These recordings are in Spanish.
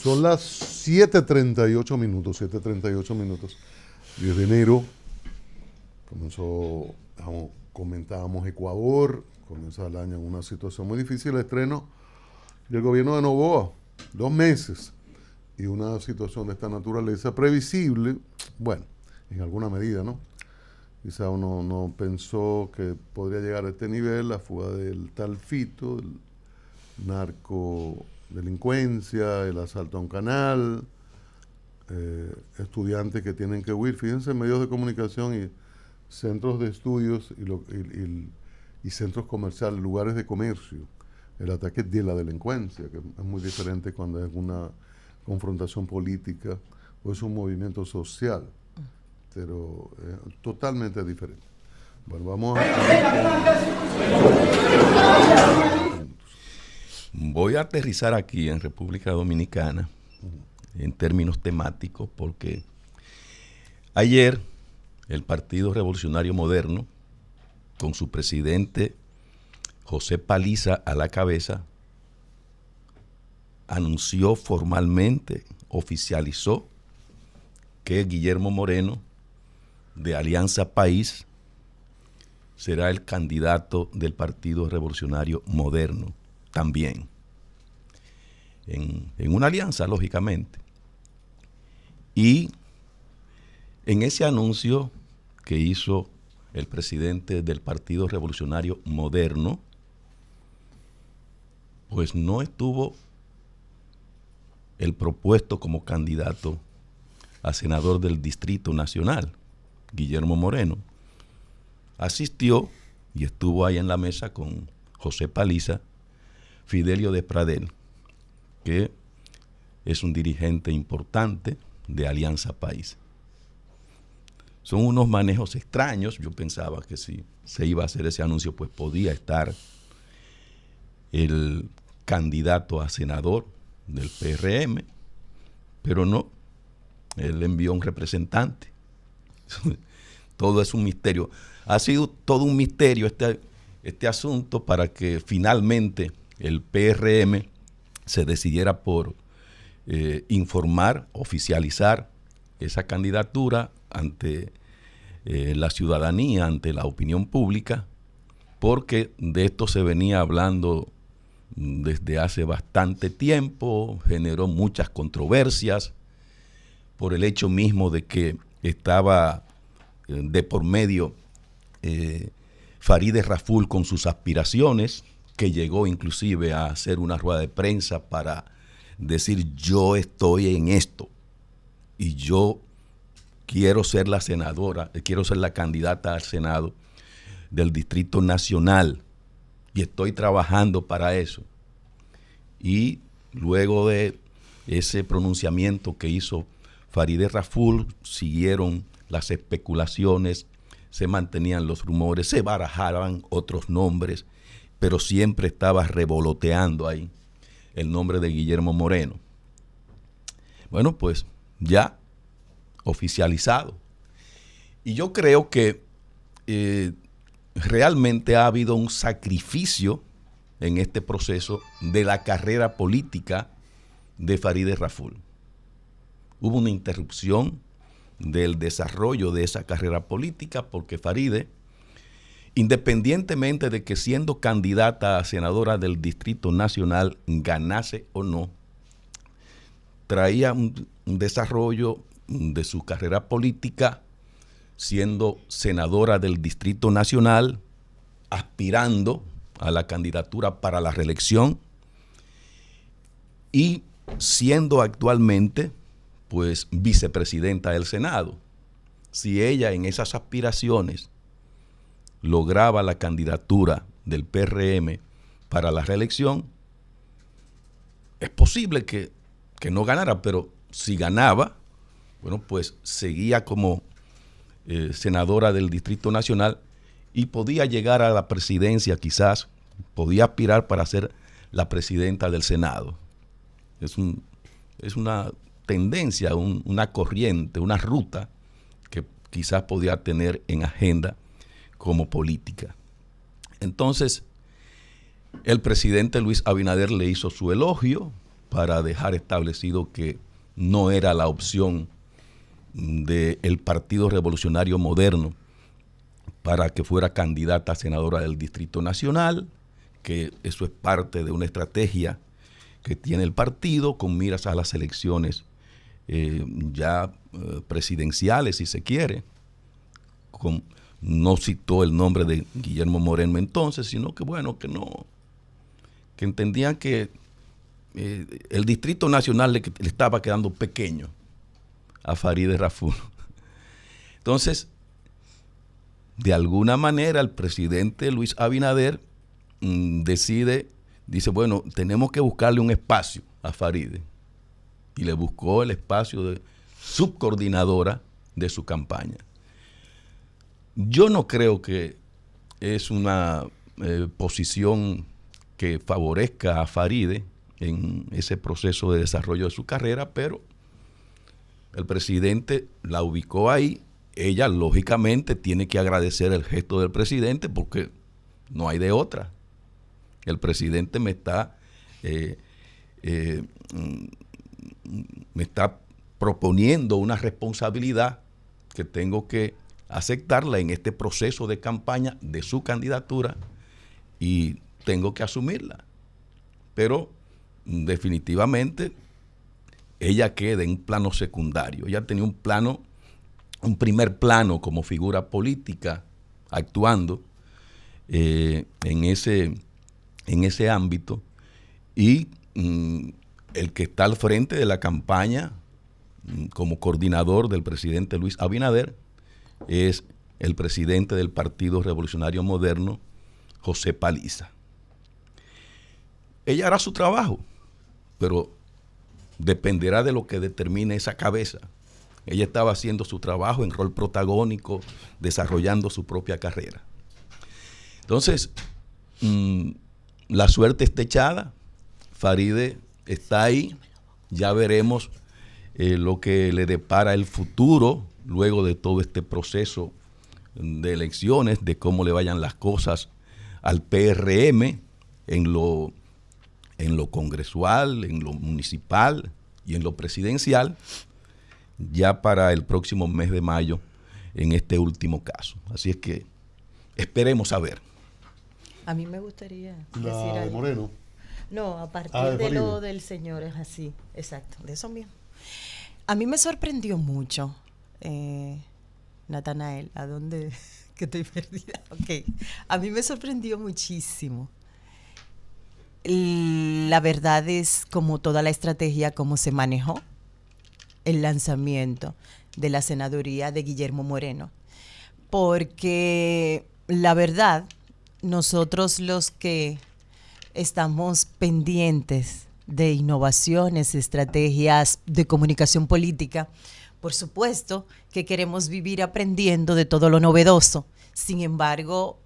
Son las 7:38 minutos, 7:38 minutos. 10 de enero, comenzó, como comentábamos, Ecuador, comienza el año en una situación muy difícil, el estreno del gobierno de Noboa, 2 meses, y una situación de esta naturaleza previsible, bueno, en alguna medida, ¿no? Quizá uno no pensó que podría llegar a este nivel, la fuga del tal Fito, el narcodelincuencia, el asalto a un canal, estudiantes que tienen que huir. Fíjense, medios de comunicación y centros de estudios y centros comerciales, lugares de comercio, el ataque de la delincuencia, que es muy diferente cuando es una confrontación política o es un movimiento social, pero totalmente diferente. Bueno, vamos a... Voy a aterrizar aquí en República Dominicana en términos temáticos porque ayer el Partido Revolucionario Moderno, con su presidente José Paliza a la cabeza, anunció formalmente, oficializó que Guillermo Moreno, de Alianza País, será el candidato del Partido Revolucionario Moderno también. En una alianza, lógicamente. Y en ese anuncio que hizo el presidente del Partido Revolucionario Moderno, pues no estuvo el propuesto como candidato a senador del Distrito Nacional, Guillermo Moreno. Asistió y estuvo ahí en la mesa con José Paliza, Fidelio de Pradel, que es un dirigente importante de Alianza País. Son unos manejos extraños. Yo pensaba que si se iba a hacer ese anuncio, pues podía estar el candidato a senador del PRM, pero no. Él envió un representante. Todo es un misterio. Ha sido todo un misterio este asunto para que finalmente el PRM se decidiera por informar, oficializar esa candidatura ante la ciudadanía, ante la opinión pública, porque de esto se venía hablando desde hace bastante tiempo, generó muchas controversias por el hecho mismo de que estaba de por medio Farideh Raful con sus aspiraciones, que llegó inclusive a hacer una rueda de prensa para decir: yo estoy en esto y yo quiero ser la senadora, quiero ser la candidata al Senado del Distrito Nacional y estoy trabajando para eso. Y luego de ese pronunciamiento que hizo Farideh Raful, siguieron las especulaciones, se mantenían los rumores, se barajaban otros nombres, pero siempre estaba revoloteando ahí el nombre de Guillermo Moreno. Bueno, pues ya oficializado. Y yo creo que realmente ha habido un sacrificio en este proceso de la carrera política de Farideh Raful. Hubo una interrupción del desarrollo de esa carrera política porque Farideh, independientemente de que siendo candidata a senadora del Distrito Nacional ganase o no, traía un desarrollo de su carrera política siendo senadora del Distrito Nacional, aspirando a la candidatura para la reelección y siendo actualmente pues vicepresidenta del Senado. Si ella en esas aspiraciones lograba la candidatura del PRM para la reelección, es posible que no ganara, pero si ganaba, bueno, pues seguía como senadora del Distrito Nacional y podía llegar a la presidencia, quizás podía aspirar para ser la presidenta del Senado. Es una tendencia, una corriente, una ruta que quizás podía tener en agenda como política. Entonces, el presidente Luis Abinader le hizo su elogio para dejar establecido que no era la opción del Partido Revolucionario Moderno para que fuera candidata a senadora del Distrito Nacional, que eso es parte de una estrategia que tiene el partido con miras a las elecciones presidenciales, si se quiere. No citó el nombre de Guillermo Moreno entonces, sino que bueno, que entendían que el Distrito Nacional le estaba quedando pequeño a Farideh Raful. Entonces, de alguna manera el presidente Luis Abinader dice, bueno, tenemos que buscarle un espacio a Farideh. Y le buscó el espacio de subcoordinadora de su campaña. Yo no creo que es una posición que favorezca a Farideh en ese proceso de desarrollo de su carrera, pero el presidente la ubicó ahí. Ella, lógicamente, tiene que agradecer el gesto del presidente porque no hay de otra. El presidente me está proponiendo una responsabilidad que tengo que aceptarla en este proceso de campaña de su candidatura y tengo que asumirla. Pero definitivamente ella queda en un plano secundario. Ella tenía un primer plano como figura política actuando en ese ámbito, y el que está al frente de la campaña como coordinador del presidente Luis Abinader es el presidente del Partido Revolucionario Moderno, José Paliza. Ella hará su trabajo, pero dependerá de lo que determine esa cabeza. Ella estaba haciendo su trabajo en rol protagónico, desarrollando su propia carrera. Entonces, la suerte está echada. Farideh está ahí. Ya veremos lo que le depara el futuro luego de todo este proceso de elecciones, de cómo le vayan las cosas al PRM en lo congresual, en lo municipal y en lo presidencial, ya para el próximo mes de mayo en este último caso. Así es que esperemos a ver. A mí me gustaría La decir de algo. Moreno. No, a partir de de lo Farideh. del señor es así, exacto, de eso mismo. A mí me sorprendió mucho, Natanael, ¿a dónde? Que estoy perdida. Ok, a mí me sorprendió muchísimo. La verdad es como toda la estrategia, cómo se manejó el lanzamiento de la senaduría de Guillermo Moreno. Porque la verdad, nosotros los que estamos pendientes de innovaciones, estrategias de comunicación política, por supuesto que queremos vivir aprendiendo de todo lo novedoso. Sin embargo,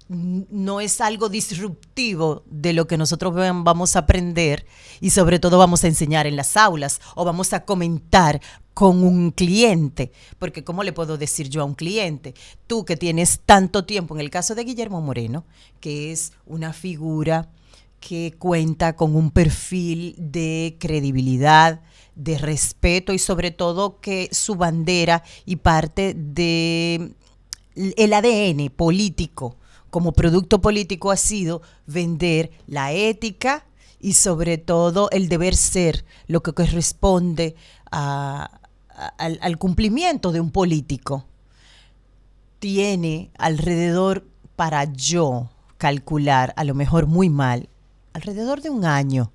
no es algo disruptivo de lo que nosotros vamos a aprender y sobre todo vamos a enseñar en las aulas o vamos a comentar con un cliente, porque ¿cómo le puedo decir yo a un cliente? Tú que tienes tanto tiempo, en el caso de Guillermo Moreno, que es una figura que cuenta con un perfil de credibilidad, de respeto y sobre todo que su bandera y parte de el ADN político como producto político ha sido vender la ética y sobre todo el deber ser, lo que corresponde al cumplimiento de un político. Tiene alrededor, para yo calcular, a lo mejor muy mal, alrededor de un año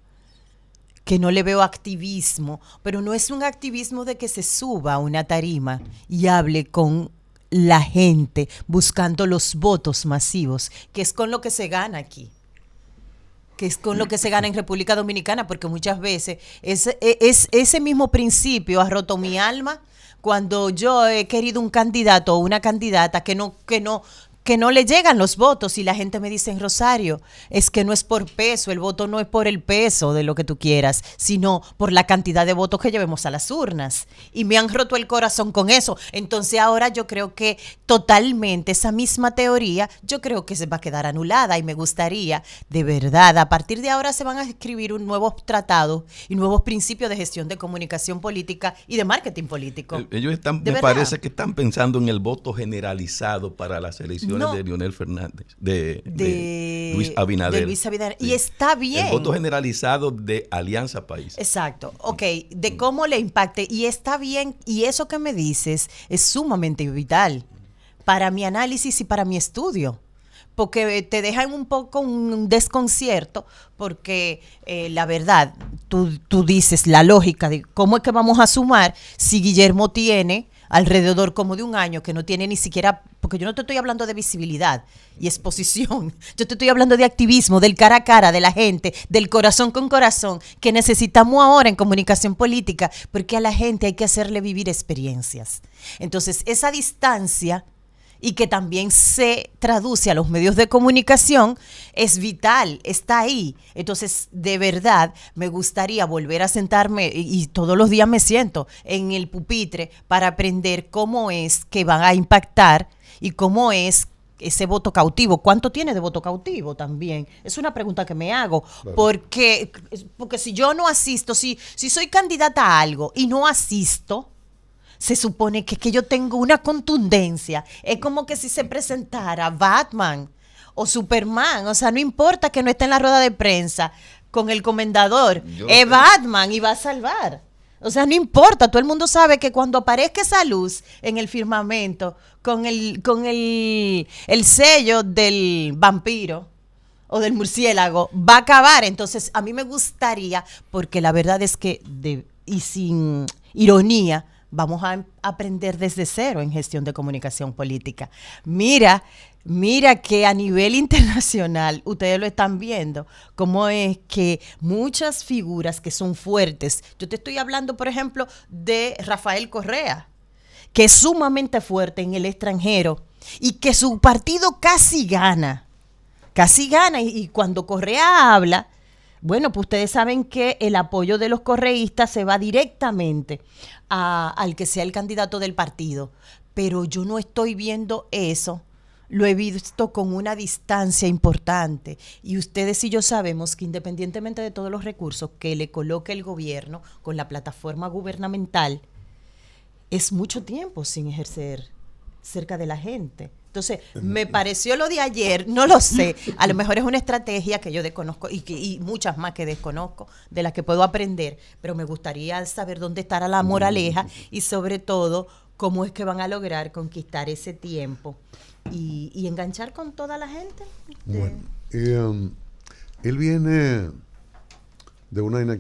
que no le veo activismo, pero no es un activismo de que se suba a una tarima y hable con la gente buscando los votos masivos, que es con lo que se gana aquí, que es con lo que se gana en República Dominicana, porque muchas veces ese mismo principio ha roto mi alma cuando yo he querido un candidato o una candidata que no que no le llegan los votos y la gente me dice, en Rosario, es que no es por peso, el voto no es por el peso de lo que tú quieras, sino por la cantidad de votos que llevemos a las urnas. Y me han roto el corazón con eso. Entonces ahora yo creo que totalmente esa misma teoría, yo creo que se va a quedar anulada y me gustaría, de verdad, a partir de ahora se van a escribir un nuevo tratado y nuevos principios de gestión de comunicación política y de marketing político. Ellos están, me parece que están pensando en el voto generalizado para las elecciones de Leonel Fernández, de Luis Abinader. De Luis Abinader. Sí. Y está bien. El voto generalizado de Alianza País. Exacto. Ok, de cómo le impacte. Y está bien. Y eso que me dices es sumamente vital para mi análisis y para mi estudio. Porque te dejan un poco un desconcierto, porque la verdad, tú dices la lógica de cómo es que vamos a sumar si Guillermo tiene alrededor como de un año que no tiene ni siquiera, porque yo no te estoy hablando de visibilidad y exposición, yo te estoy hablando de activismo, del cara a cara, de la gente, del corazón con corazón, que necesitamos ahora en comunicación política, porque a la gente hay que hacerle vivir experiencias. Entonces, esa distancia, y que también se traduce a los medios de comunicación, es vital, está ahí. Entonces, de verdad, me gustaría volver a sentarme, y todos los días me siento en el pupitre para aprender cómo es que van a impactar y cómo es ese voto cautivo. ¿Cuánto tiene de voto cautivo también? Es una pregunta que me hago. Claro. Porque si yo no asisto, si soy candidata a algo y no asisto, se supone que yo tengo una contundencia. Es como que si se presentara Batman o Superman. O sea, no importa que no esté en la rueda de prensa con el comendador. Es Batman y va a salvar. O sea, no importa. Todo el mundo sabe que cuando aparezca esa luz en el firmamento con el sello del vampiro o del murciélago, va a acabar. Entonces, a mí me gustaría, porque la verdad es que, y sin ironía, vamos a aprender desde cero en gestión de comunicación política. Mira que a nivel internacional, ustedes lo están viendo, cómo es que muchas figuras que son fuertes, yo te estoy hablando, por ejemplo, de Rafael Correa, que es sumamente fuerte en el extranjero y que su partido casi gana, y cuando Correa habla, bueno, pues ustedes saben que el apoyo de los correístas se va directamente al que sea el candidato del partido. Pero yo no estoy viendo eso. Lo he visto con una distancia importante. Y ustedes y yo sabemos que independientemente de todos los recursos que le coloque el gobierno con la plataforma gubernamental, es mucho tiempo sin ejercer cerca de la gente. Entonces, me pareció lo de ayer, no lo sé, a lo mejor es una estrategia que yo desconozco y muchas más que desconozco, de las que puedo aprender, pero me gustaría saber dónde estará la moraleja y sobre todo cómo es que van a lograr conquistar ese tiempo y enganchar con toda la gente. Bueno, él viene de una inactividad